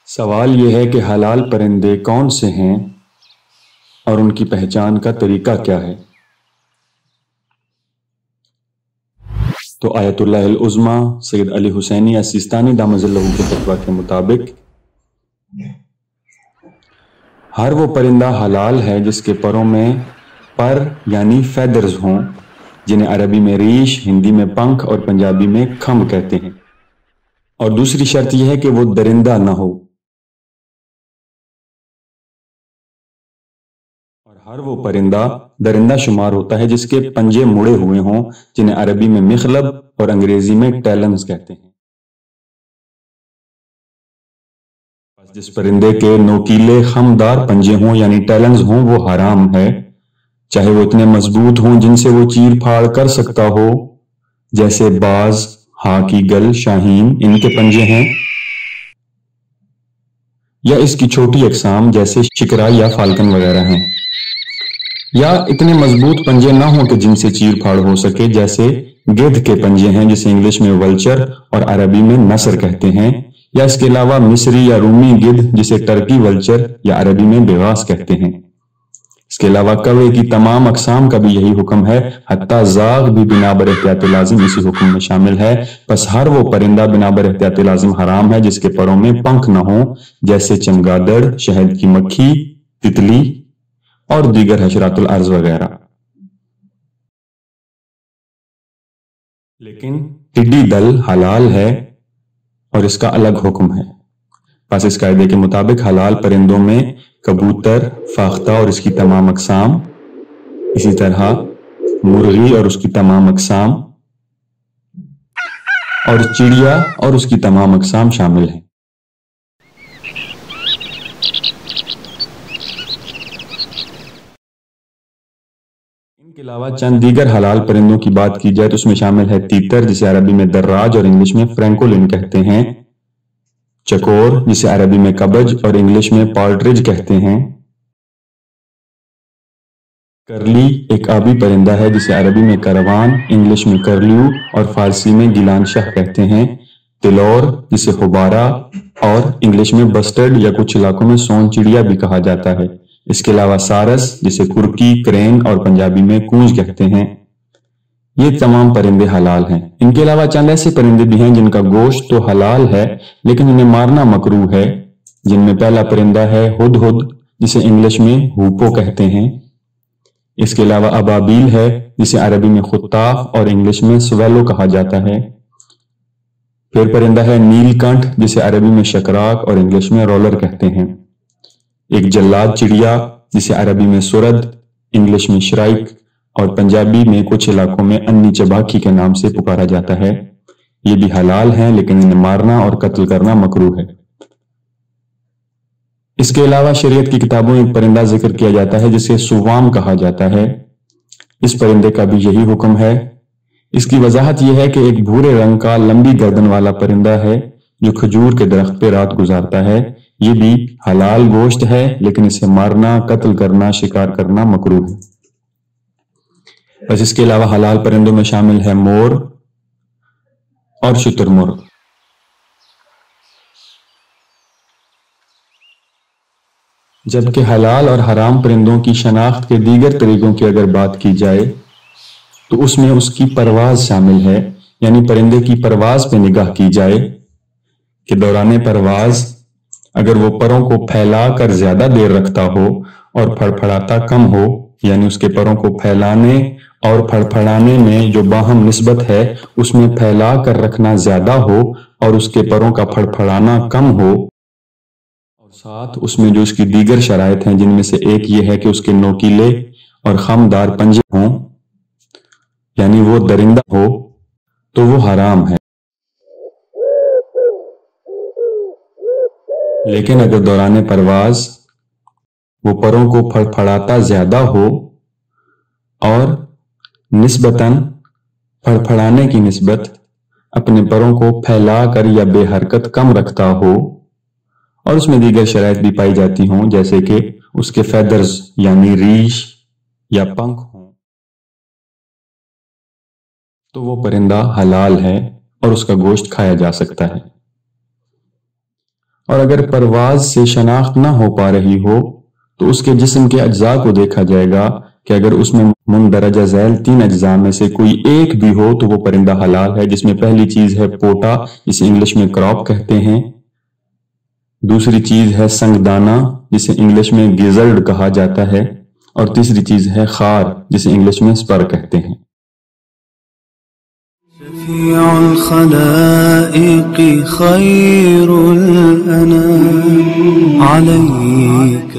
سوال یہ ہے کہ حلال پرندے کون سے ہیں اور ان کی پہچان کا طریقہ کیا ہے؟ تو آیت اللہ العظمی سید علی حسینی السیستانی دامت ظلہ کے فتویٰ کے مطابق ہر وہ پرندہ حلال ہے جس کے پروں میں پر یعنی فیدرز ہوں، جنہیں عربی میں ریش، ہندی میں پنکھ اور پنجابی میں کھمب کہتے ہیں، اور دوسری شرط یہ ہے کہ وہ درندہ نہ ہو، اور ہر وہ پرندہ درندہ شمار ہوتا ہے جس کے پنجے مڑے ہوئے ہوں، جنہیں عربی میں مخلب اور انگریزی میں ٹیلنز کہتے ہیں۔ جس پرندے کے نوکیلے خمدار پنجے ہوں یعنی ٹیلنز ہوں وہ حرام ہے، چاہے وہ اتنے مضبوط ہوں جن سے وہ چیر پھاڑ کر سکتا ہو، جیسے باز، ہاک ایگل، شاہین ان کے پنجے ہیں، یا اس کی چھوٹی اقسام جیسے شکرا یا فالکن وغیرہ ہیں، یا اتنے مضبوط پنجے نہ ہوں کہ جن سے چیر پھاڑ ہو سکے، جیسے گدھ کے پنجے ہیں جسے انگلش میں ولچر اور عربی میں نسر کہتے ہیں، یا اس کے علاوہ مصری یا رومی گدھ جسے ٹرکی ولچر یا عربی میں بیغاس کہتے ہیں۔ اس کے علاوہ کوے کی تمام اقسام کا بھی یہی حکم ہے، حتیٰ زاغ بھی بنابر احتیاط لازم اسی حکم میں شامل ہے۔ پس ہر وہ پرندہ بنابر احتیاط لازم حرام ہے جس کے پروں میں پنکھ نہ ہوں، جیسے چمگادڑ، شہد کی مکھی، تتلی اور دیگر حشرات الارض وغیرہ۔ لیکن ٹڈی دل حلال ہے اور اس کا الگ حکم ہے۔ پس اس قاعدے کے مطابق حلال پرندوں میں کبوتر، فاختہ اور اس کی تمام اقسام، اسی طرح مرغی اور اس کی تمام اقسام، اور چڑیا اور اس کی تمام اقسام شامل ہیں۔ ان کے علاوہ چند دیگر حلال پرندوں کی بات کی جائے تو اس میں شامل ہے تیتر جسے عربی میں دراج اور انگلش میں فرینکولن کہتے ہیں، چکور جسے عربی میں کبج اور انگلش میں پارٹرج کہتے ہیں، کرلی ایک آبی پرندہ ہے جسے عربی میں کروان، انگلش میں کرلیو اور فارسی میں گیلان شاہ کہتے ہیں، تلور جسے خبارہ اور انگلش میں بسٹرڈ یا کچھ علاقوں میں سون چڑیا بھی کہا جاتا ہے، اس کے علاوہ سارس جسے کرکی، کرین اور پنجابی میں کونج کہتے ہیں۔ یہ تمام پرندے حلال ہیں۔ ان کے علاوہ چند ایسے پرندے بھی ہیں جن کا گوشت تو حلال ہے لیکن انہیں مارنا مکروہ ہے، جن میں پہلا پرندہ ہے ہدہد جسے انگلش میں ہوپو کہتے ہیں، اس کے علاوہ ابابیل ہے جسے عربی میں خطاف اور انگلش میں سویلو کہا جاتا ہے، پھر پرندہ ہے نیل کنٹھ جسے عربی میں شکراک اور انگلش میں رولر کہتے ہیں، ایک جلاد چڑیا جسے عربی میں سرد، انگلش میں شرائک اور پنجابی میں کچھ علاقوں میں انی چباکی کے نام سے پکارا جاتا ہے۔ یہ بھی حلال ہیں لیکن انہیں مارنا اور قتل کرنا مکروہ ہے۔ اس کے علاوہ شریعت کی کتابوں میں ایک پرندہ ذکر کیا جاتا ہے جسے سوام کہا جاتا ہے، اس پرندے کا بھی یہی حکم ہے۔ اس کی وضاحت یہ ہے کہ ایک بھورے رنگ کا لمبی گردن والا پرندہ ہے جو کھجور کے درخت پہ رات گزارتا ہے، یہ بھی حلال گوشت ہے لیکن اسے مارنا، قتل کرنا، شکار کرنا مکروہ ہے۔ بس اس کے علاوہ حلال پرندوں میں شامل ہے مور اور شتر مرغ۔ جبکہ حلال اور حرام پرندوں کی شناخت کے دیگر طریقوں کی اگر بات کی جائے تو اس میں اس کی پرواز شامل ہے، یعنی پرندے کی پرواز پہ نگاہ کی جائے کہ دوران پرواز اگر وہ پروں کو پھیلا کر زیادہ دیر رکھتا ہو اور پھڑپھڑاتا کم ہو، یعنی اس کے پروں کو پھیلانے اور پھڑپھڑانے میں جو باہم نسبت ہے اس میں پھیلا کر رکھنا زیادہ ہو اور اس کے پروں کا پھڑپھڑانا کم ہو، اور ساتھ اس میں جو اس کی دیگر شرائط ہیں جن میں سے ایک یہ ہے کہ اس کے نوکیلے اور خمدار پنجے ہوں، یعنی وہ درندہ ہو، تو وہ حرام ہے۔ لیکن اگر دوران پرواز وہ پروں کو پھڑپھڑاتا زیادہ ہو اور نسبتاً پھڑپھڑانے کی نسبت اپنے پروں کو پھیلا کر یا بے حرکت کم رکھتا ہو، اور اس میں دیگر شرائط بھی پائی جاتی ہوں جیسے کہ اس کے فیدرز یعنی ریش یا پنکھ ہوں، تو وہ پرندہ حلال ہے اور اس کا گوشت کھایا جا سکتا ہے۔ اور اگر پرواز سے شناخت نہ ہو پا رہی ہو تو اس کے جسم کے اجزاء کو دیکھا جائے گا کہ اگر اس میں مندرجہ ذیل 3 اجزاء میں سے کوئی ایک بھی ہو تو وہ پرندہ حلال ہے، جس میں پہلی چیز ہے پوٹا جسے انگلش میں کراپ کہتے ہیں، دوسری چیز ہے سنگدانہ جسے انگلش میں گیزرڈ کہا جاتا ہے، اور تیسری چیز ہے خار جسے انگلش میں سپر کہتے ہیں۔ شفيع الخلائق خير الأنام عليك